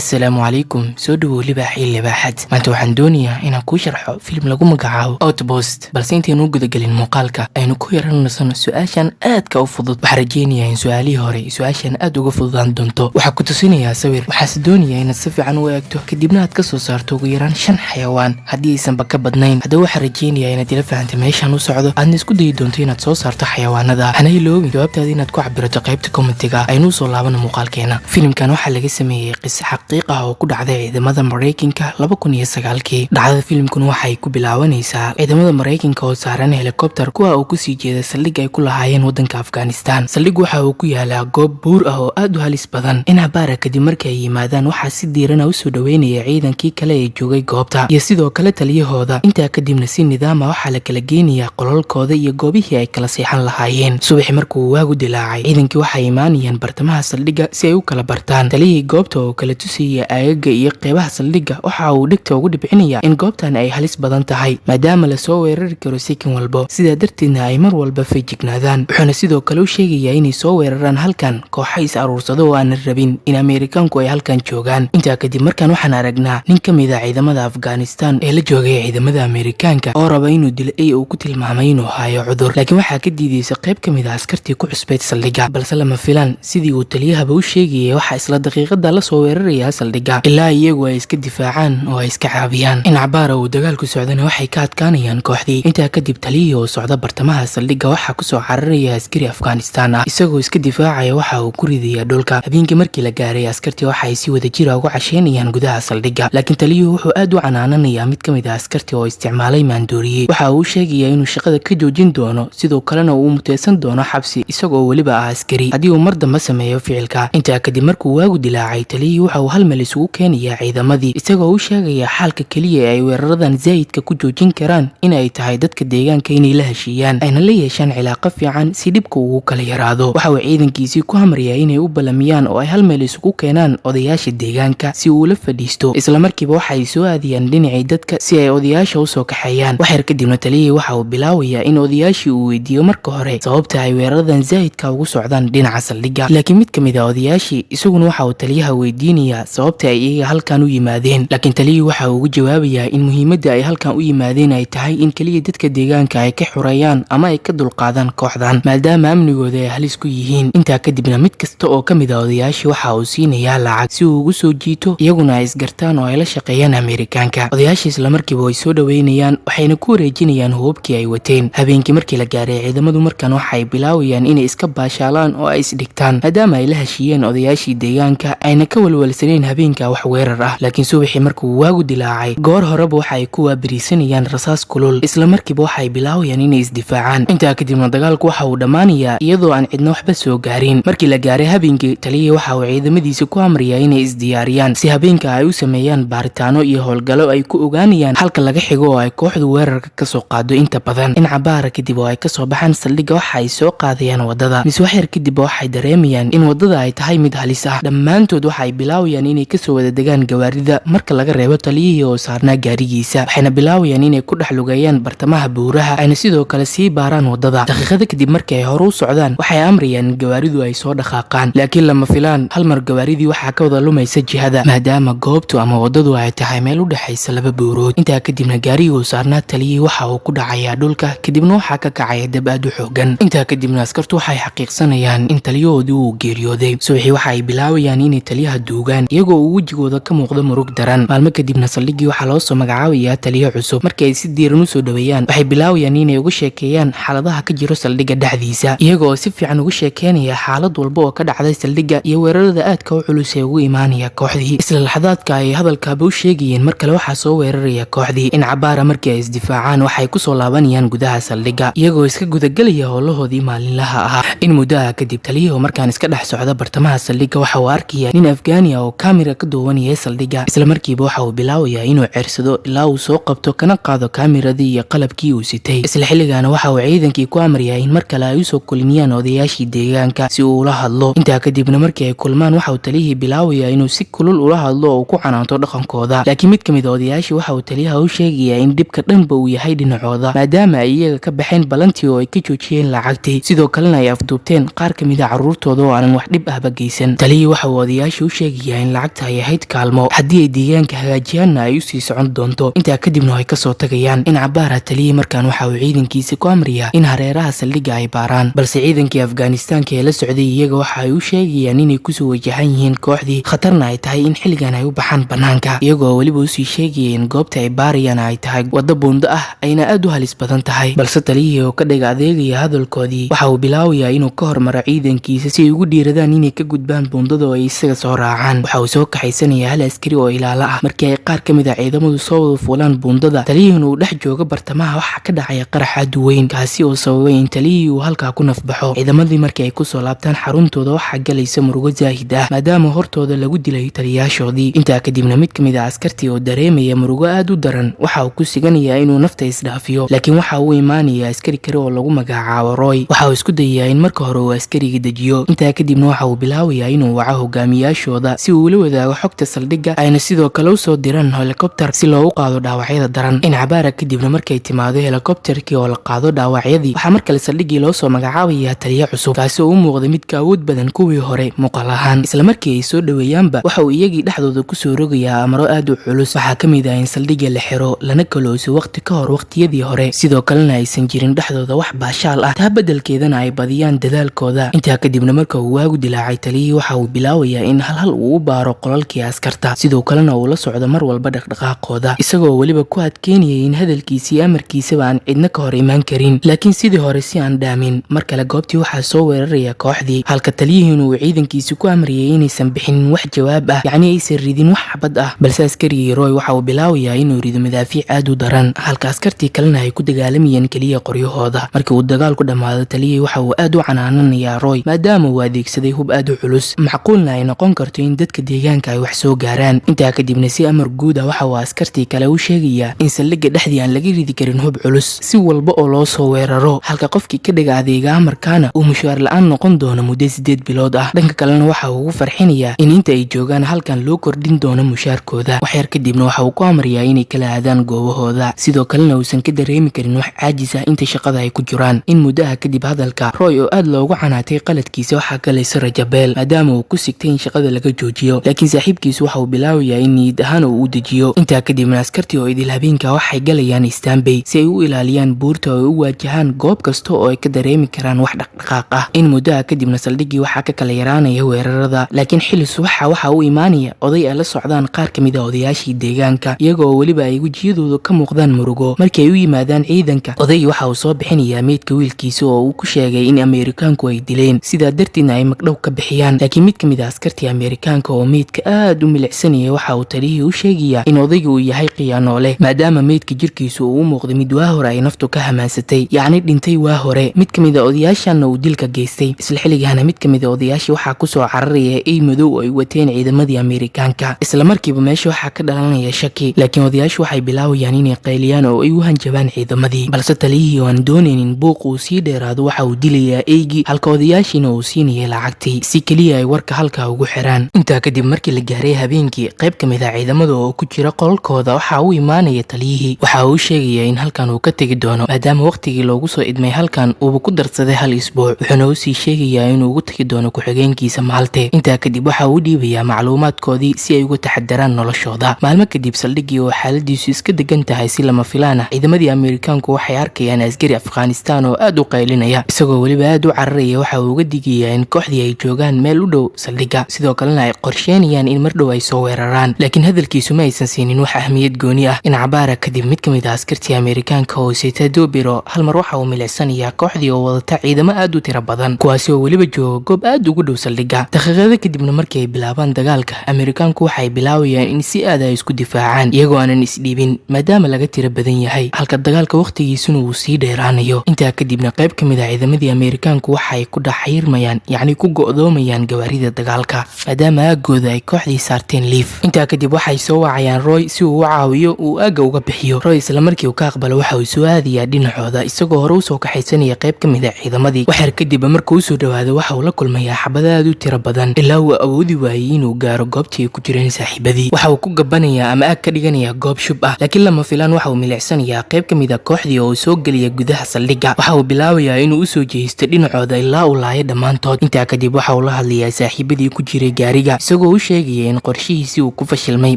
السلام عليكم سودو libaaxii libaaxad maanta waxaan doonayaa inaan kuu sharxo filim lagu magacaabo Outpost balse intaanu guda galin muuqaalka aynu ku yaranayno su'aashan aadka u fudud waxaan rajeynayaa in su'aalihii hore su'aashan aad uga fududaan doonto waxaan ku tusinayaa sawir waxaan doonayaa inaad si fiican u eegto kadibna aad ka soo saarto ugu yaraan 5 xayawaan haddii aysan ka badnayn haddaba waxaan rajeynayaa inaad ila fahanto meeshan u socdo aadna isku dayi doonto inaad soo saarto xayawaanada hana iloobi jawaabtaada inaad ku cabirato qaybta commentiga aynu soo laabano muuqaalkeena filimkan waxaa laga sameeyay qis xaqiiq ah oo ku dhacday ciidamada Mareykanka 2009kii dhacdada filimkuna waxay ku bilaabanaysaa ciidamada Mareykanka oo saaran helicopter kuwa uu ku sii jeeday saldhig ay ku lahaayeen wadanka Afghanistan saldhig waxa uu ku yaalaa goob buur ah oo aad u halis badan in habaara kadib markay yimaadaan waxa si diiran u soo dhaweynaya ciidankii kale ee joogay goobta iyo sidoo kale taliyahooda inta kadibna si nidaam ah waxa la kala geenayaa qolalkooda iyo goobihii ay kala seexan lahaayeen subax markuu waagu dilaacay ciidankii waxay imaanayaan bartamaha saldhiga si ay u kala bartaan taliyihii goobta oo kala tusiyay ayaga iyo qeybaha saldhiga waxa uu dhigta ugu dhibcinaya in goobtan ay halis badan tahay maadaama la soo weerari karo sikin walba sida darteedna ay mar walba feejignaadaan wuxuuna sidoo kale u sheegayaa inay soo weeraraan halkan kooxo is aruursado oo aan rabin in Ameerikaanku ay halkan joogaan inta kadib markaan waxaan aragnaa nin ka mid ah ciidamada Afghanistan ee la joogay ciidamada Ameerikaanka oo raba inuu dilo ay uu ku tilmaamay inuu hayo cudur laakiin waxa ka diidaysa qayb ka mid ah askartii ku cusbeed saldhiga balse lama filan sidii uu taliyahaba u sheegayay waxa isla daqiiqada la soo weeraraya saldhiga ilaa iyagu ay iska difaacaan oo ay iska caabiyaan in cabaara uu dagaalku socdana waxay ka adkaanayaan kooxdii intaa kadib taliyihii oo socda bartamaha saldhiga waxa ku soo cararaya askari Afghanistan ah isagoo iska difaacaya waxa uu ku ridaya dhulka habeenkii markii la gaaray askartii waxa ay si wada jir ah ugu casheynayaan gudaha saldhiga laakiin taliyuhu wuxuu aad u canaananayaa mid ka mid ah askartii oo isticmaalay maandooriye waxa uu sheegayaa inuu shaqada ka joojin doono sidoo kalena uu muteysan doono xabsi isagoo waliba ah askari haddii uu mar dambe sameeyo ficilka intaa kadib markuu waagu dilaacay taliyihii waxa uu hal meel isugu keenayaa ciidamadii isagoo u sheegaya xalka kaliya ee ay weeraradan zaidka ku joojin karaan in ay tahay dadka deegaanka inay la heshiiyaan ayna la yeeshaan cilaaqo fiican si dhibka ugu kala yaraado waxa uu ciidankiisii ku hamriyaa inay u balamiyaan oo ay hal meel isugu keenaan odayaasha deegaanka si uu la fadhiisto isla markiiba waxa ay soo aadiyaan dhinacii dadka si ay odayaasha u soo kaxeeyaan waxyar kadibna taliyihii waxa uu bilaabayaa in odayaashii uu weydiiyo marka hore sababta ay weeraradan zaidka ugu socdaan dhinaca saldhiga laakiin mid ka mid ah odayaashii isaguna waxa uu taliyaha weydiinayaa sababta ay iyaga halkan u yimaadeen laakiin taliyihii waxa uu ugu jawaabayaa in muhiimadda ay halkan u yimaadeen ay tahay in kaliya dadka deegaanka ay ka xureeyaan ama ay ka dulqaadaan kooxdan maadaama amnigooda ay halis ku yihiin intaa kadibna mid kasta oo ka mid ah odayaashii waxa uu siinayaa lacag si uu ugu soo jiito iyaguna ay isgartaan oo ay la shaqeeyaan Ameerikaanka odayaashii isla markiiba way soo dhaweynayaan waxayna ku wareejinayaan hubabkii ay wateen habeenkii markii la gaaray ciidamadu markan waxay bilaawayaan inay iska baashaalaan oo ay isdhigtaan maadaama ay la heshiiyeen odayaashii deegaanka ayna ka walwalsaneen habeenka wax weerar ah laakiin subaxii markuu waagu dilaacay goor horeba waxa ay ku waabariisanayaan rasaas kulul isla markiiba waxay bilaawayaan inay isdifaacaan intaa kadibna dagaalku waxa uu dhammaanayaa iyadoo aan cidna waxba soo gaarin markii la gaaray habeenkii taliyihii waxa uu ciidamadiisa ku amrayaa inay isdiyaariyaan si habeenka ay u sameeyaan baaritaano iyo howlgallo ay ku ogaanayaan halka laga xigo oo ay kooxdu weerarka ka soo qaado inta badan in cabaara kadib oo ay ka soo baxaan saldhiga waxa ay soo qaadayaan wadada miswaxyar kadib waxay dareemayaan in wadada ay tahay mid halis ah dhammaantood waxa ay bilaawayaan inay ka soo wada degaan gawaarida marka laga reebo taliyihii oo saarnaa gaarigiisa waxayna bilaawayaan inay ku dhex lugeeyaan bartamaha buuraha ayna sidoo kale sii baaraan wadada daqiiqada kadib markii ay hore u socdaan waxay amrayaan in gawaaridu ay soo dhaqaaqaan laakiin lama filaan hal mar gawaaridii waxaa ka wada lumaysa jihada maadaama goobtu ama wadadu ay tahay meel u dhaxaysa laba buurood intaa kadibna gaarigii uu saarnaa taliyihii waxa uu ku dhacayaa dhulka kadibna waxaa ka kacaya dab aad u xoogan intaa kadibna askartu waxay xaqiiqsanayaan in taliyahoodii uu geeriyooday subaxii waxa ay bilaabayaan inay taliyaha duugaan iyagoo uu wejigooda ka muuqdo murug daran maalmo kadibna saldhigii waxaa loo soo magacaabayaa taliyo cusub markii ay si diiran u soo dhaweeyaan waxay bilaawayaan inay uga sheekeeyaan xaaladaha ka jiro saldhiga dhexdiisa iyagoo si fiican uga sheekeynaya xaalad walba oo ka dhacday saldhiga iyo weerarada aadka u culus ee ugu imaanaya kooxdii isla laxadaadka ay hadalkaaba u sheegayeen mar kale waxaa soo weeraraya kooxdii in cabaara markii ay isdifaacaan waxay ku soo laabanayaan gudaha saldhiga iyagoo iska gudagelaya howlahoodii maalinlaha ahaa in muddaha kadib taliyuhu markaan iska dhex socda bartamaha saldhiga waxa uu arkaya nin Afgaani ah oo kaamira ka doowanaya saldhiga isla markiiba waxa uu bilaabayaa inuu ceersado ilaa uu soo qabto kana qaado kaamiradii iyo qalabkii uu sitay isla xilligaana waxa uu ciidankii ku amrayaa in mar kale ay u soo kulmiyaan odayaashii deegaanka si uu ula hadlo intaa kadibna markii ay kulmaan waxa uu taliyihii bilaabayaa inuu si kulul ula hadlo oo ku canaanto dhaqankooda laakiin mid ka mid ah odayaashii waxa uu taliyaha u sheegayaa in dhibka dhanba uu yahay dhinacooda maadaama ay iyaga ka baxeen balantii oo ay ka joojiyeen lacagtii sidoo kalena ay afduubteen qaar ka mid ah carruurtooda oo aanan wax dhib ahba geysan taliyihii waxa uu odayaashii u sheegayaa in in lacagta ay ahayd kaalmo haddii ay deegaanka hagaajiyaanna ay usii socon doonto. intaa kadibna ay kasoo tagayaan. in cabaara taliyihii markaan waxa uu ciidankiisa ku amriyaa in hareeraha saldhigga ay baaraan, balse ciidankii afganistaanka ee la socday iyaga waxa ay u sheegayaan inay kusoo wajahan yihiin kooxdii, khatarna ay tahay in xilligan ay u baxaan banaanka, iyagoo weliba usii sheegaya in goobta ay baarayaan ay tahay waddo buundo ah ayna aad u halis badan tahay. balse taliyihii oo ka dhiga adeegaya hadalkoodii waxa uu bilaabayaa inuu ka hormaro ciidankiisa si ay ugu dhiiradaan inay ka gudbaan buundada oo ay isaga soo raacaan. waxa uu soo kaxaysanayaa hal askari oo ilaalo ah. markii ay qaar ka mid a ciidamadu soo wada fuulaan buundada, taliyihina uu dhex jooga bartamaha waxaa ka dhacaya qarax aad u weyn, kaasi oo sababay in taliyihii uu halkaa ku nafbaxo. ciidamadii markii ay kusoo laabtaan xaruntooda waxaa galaysa murugo zaahid ah maadaama hortooda lagu dilay taliyaashoodii. intaa kadibna mid ka mid a askartii oo dareemaya murugo aad u daran waxa uu ku siganayaa inuu nafta isdhaafiyo, laakiin waxa uu imaanaya askari kale oo lagu magacaabo Roy. waxa uu isku dayayaa in marka hore uu askariga dejiyo. intaa kadibna waxa uu bilaabayaa inuu waco hogaamiyaashooda si uu ula wadaago xogta saldhigga, ayna sidoo kale usoo diraan helikobtar si loogu qaado dhaawacyada daran. in cabaara kadibna markay timaado helikobtarkii oo la qaado dhaawacyadii, waxaa mar kale saldhiggii loo soo magacaabayaa taliya cusub, kaasi oo u muuqda mid ka awood badan kuwii hore muuqaal ahaan. isla markii ay soo dhoweeyaanba waxa uu iyagii dhexdooda kusoo rogayaa amaro aad u culus. waxaa ka mid ah in saldhigga la xiro lana kalooso waqti ka hor waqtiyadii hore, sidoo kalena aysan jirin dhexdooda wax baashaal ah, taa beddelkeedana ay badiyaan dadaalkooda. intaa kadibna marka uu waagu dilaacay taliyihii waxa uu bilaabayaa in hal uu u baaro qolalkii askarta, sidoo kalena uu la socdo mar walba dhaqdhaqaaqooda, isagoo weliba ku adkeynayay in hadalkiisii amarkiisaba aan cidna ka hor imaan karin, laakiin sidii hore si aan dhaamin. mar kale goobtii waxaa soo weeraraya kooxdii, halka taliyihiina uu ciidankiisi ku amriyay inaysan bixinin wax jawaab ah, yacni aysan ridin wax xabad ah, balse askarigii Roy waxa uu bilaabayaa inuu rido madaafiic aad u daran, halka askartii kalena ay ku dagaalamayeen keliya qoryahooda. markii uu dagaalku dhammaado, taliyihii waxa uu aad u canaananayaa Roy maadaama uu adeegsaday hub aad u culus, macquulna ay noqon karto in dadka deegaanka ay wax soo gaaraan. intaa kadibna si amar guud ah waxa uu askartii kale u sheegayaa in saldhigga dhexdii aan laga ridi karin hub culus si walba oo loo soo weeraro, halka qofkii ka dhiga adeega amarkaana uu mushaar la'aan noqon doono muddo 8 bilood ah. dhanka kalena waxa uu ugu farxinayaa in inta ay joogaan halkan loo kordhin doono mushaarkooda. waxyar kadibna waxa uu ku amrayaa inay kala aadaan goobahooda, sidoo kalena uusan ka dareemi karin wax caajis ah inta shaqada ay ku jiraan. in muddaha kadib hadalka Roy oo aad loogu canaatay qaladkiisa waxaa galaysa rajabeel maadaama uu ku sigtay in shaqada laga joojiyo, laakiin saaxiibkiisu waxa uu bilaabayaa in niyad ahaan uu u dejiyo. intaa kadibna askartii oo idil habeenka waxay galayaan Istanbul si ay u ilaaliyaan buurta oo u waajahaan goob kasta oo ay ka dareemi karaan wax dhaqdhaqaaq ah. in muddaha kadibna saldhiggii waxaa ka kala yaraanaya weerarada, laakiin xilli subaxa waxa uu imaanaya oday ay la socdaan qaar ka mid a odayaashii deegaanka, iyagoo weliba ay wejiyadooda ka muuqdaan murugo. markii ay u yimaadaan ciidanka, odaygii waxa uu soo bixinayaa meydka wiilkiisa oo uu ku sheegay in Ameerikaanku ay dileen, sidaa darteedna ay magdhow ka bixiyaan. laakiin mid ka mid a askartii Ameerikaanka oo meydka aad u milicsanaya waxa uu taliyihii u sheegayaa in odayga uu yahay khiyaanoole maadaama meydka jirkiisu uu u muuqday mid waa hore ay naftu ka hamaansatay, yacni dhintay waa hore. mid ka mid a odayaashanna uu dilka geystay. isla xilligaana mid ka mid a odayaashii waxaa kusoo cararaya ey madow oo ay wateen ciidamadii Ameerikaanka. isla markiiba meesha waxaa ka dhalanaya shaki, laakiin odayaashu waxay bilaabayaan inay qayliyaan oo ay u hanjabaan ciidamadii, balse taliyihii oo aan doonaynin buuq uu sii dheeraado waxa uu dilayaa eygii, halka odayaashiina uu siinayay lacagtii si keliya ay warka halkaa ugu xiraan. intaa kadib markii la gaaray habeenkii, qayb ka mid a ciidamada oo ku jira qolalkooda waxa uu imaanaya taliyihii. waxa uu sheegayaa in halkan uu ka tegi doono maadaama waqtigii loogu soo idmay halkan uuba ku darsaday hal isbuuc, wuxuuna u sii sheegayaa inuu ugu tagi doono ku-xigeenkiisa Maalte. intaa kadib waxa uu dhiibayaa macluumaadkoodii si ay uga taxadaraan noloshooda. maalmo kadib saldhiggii oo xaaladiisu iska degan tahay si lama filaan ah, ciidamadii Ameerikaanku waxay arkayaan askari Afghanistan oo aad u qaylinaya, isagoo weliba aad u cararaya. waxa uu uga digayaa in kooxdii ay joogaan meel u dhow saldhigga, sidoo kalena ay qorsheynayaan in mar dhow ay soo weeraraan, laakiin hadalkiisu ma aysan siinin wax ahmiyad gooni ah. in cabaara kadib mid ka mid a askartii Ameerikaanka oo sita Dobiro hal mar waxa uu milicsanayaa kooxdii oo wadata ciidamo aad u tiro badan, kuwaasi oo weliba jooga goob aad ugu dhow saldhigga. daqiiqado kadibna markii ay bilaabaan dagaalka, Ameerikaanku waxay bilaabayaan in si aad ay isku difaacaan iyagoo aanan isdhiibin maadaama laga tiro badan yahay, halka dagaalka waqtigiisuna uu sii dheeraanayo. intaa kadibna qayb ka mid a ciidamadii Ameerikaanku waxay ku dhaxayrmayaan, yacni ku go'doomayaan gawaarida dagaalka maadaama aagooda ay kooxdii saarteen liif. intaa kadib waxay soo wacayaan Roy si uu u caawiyo uu aagga uga bixiyo. Roy isla markii uu ka aqbalo waxa uu soo aadayaa dhinacooda isagoo hore u soo kaxaysanaya qayb ka mid a ciidamadii. waxyar kadib markuu u soo dhawaado waxa uu la kulmayaa xabada aad u tiro badan ilaa uu awoodi waayay inuu gaaro goobtii ay ku jireen saaxiibadii. waxa uu ku gabanayaa ama aag ka dhiganayaa goob shub ah, laakiin lama filaan waxa uu milicsanayaa qayb ka mid a kooxdii oo soo gelaya gudaha saldhigga. waxa uu bilaabayaa inuu u soo jeesto dhinacooda ilaa uu laayo dhammaantood. intaa kadib waxa uu la hadlayaa saaxiibadii ku jiray gaariga isagoo u sheegaya in qorshihiisii uu ku fashilmay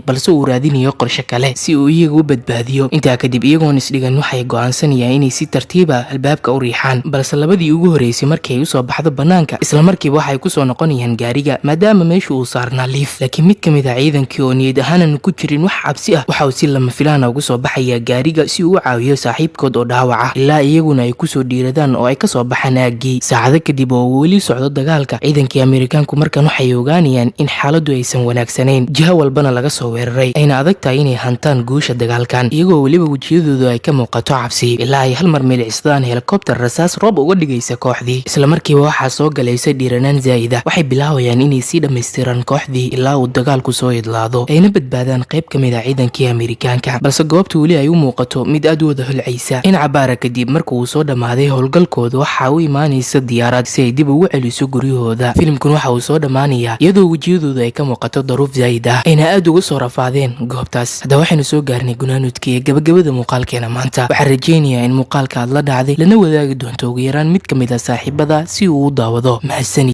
balse uu raadinayo qorshe kale si uu iyaga u badbaadiyo. intaa kadib iyagoon isdhigan waxay go'aansanayaan inay si tartiiba albaabka u riixaan, balse labadii ugu horeysay markay u soo baxdo banaanka isla markiiba waxay ku soo noqonayaan gaariga maadaama meesha uu saarnaa liif. laakiin mid kamid ah ciidankii oo niyad ahaanan ku jirin wax cabsi ah waxa uu si lama filaan ugu soo baxaya gaariga si uu u caawiyo saaxiibkood oo dhaawaca ilaa iyaguna ay ku soo dhiiradaan oo ay ka soo baxaan aaggii. saacado kadib oo weli socdo dagaalka, ciidankii Ameerikaanku markan waxay ogaanayaan in xaaladdu aysan wanaagsanayn, jiha walbana laga soo weeraray, ayna adag tahay inay hantaan guusha dagaalkan, iyagoo weliba wejiyadoodu ay ka muuqato cabsi ilaa ay hal mar milicsadaan helikobtar rasaas roob uga dhigaysa kooxdii. isla markiiba waxaa soo galaysa dhiiranaan zaa'ida, waxay bilaabayaan inay sii dhammaystiraan kooxdii ilaa uu dagaalku soo idlaado ayna badbaadaan qayb ka mid ah ciidankii Ameerikaanka, balse goobta weli ay u muuqato mid aad u wada holcaysa. in cabaara kadib markuu uu soo dhammaaday howlgalkooda waxaa u imaanaysa diyaarad si ay dib ugu celiso guryahooda. filimkan waxa uu soo dhammaanayaa iyadoo wejiyadooda ay ka muuqato daruuf zaa'id ah ayna aad uga soo rafaadeen goobtaas. hadda waxaynu soo gaarnay gunaanudka iyo gabagabada muuqaalkeena maanta. waxaan rajaynayaa in muuqaalka aad la dhacday lana wadaagi doonto ugu yaraan mid ka mid ah saaxiibada si uu u daawado. mahadsanid.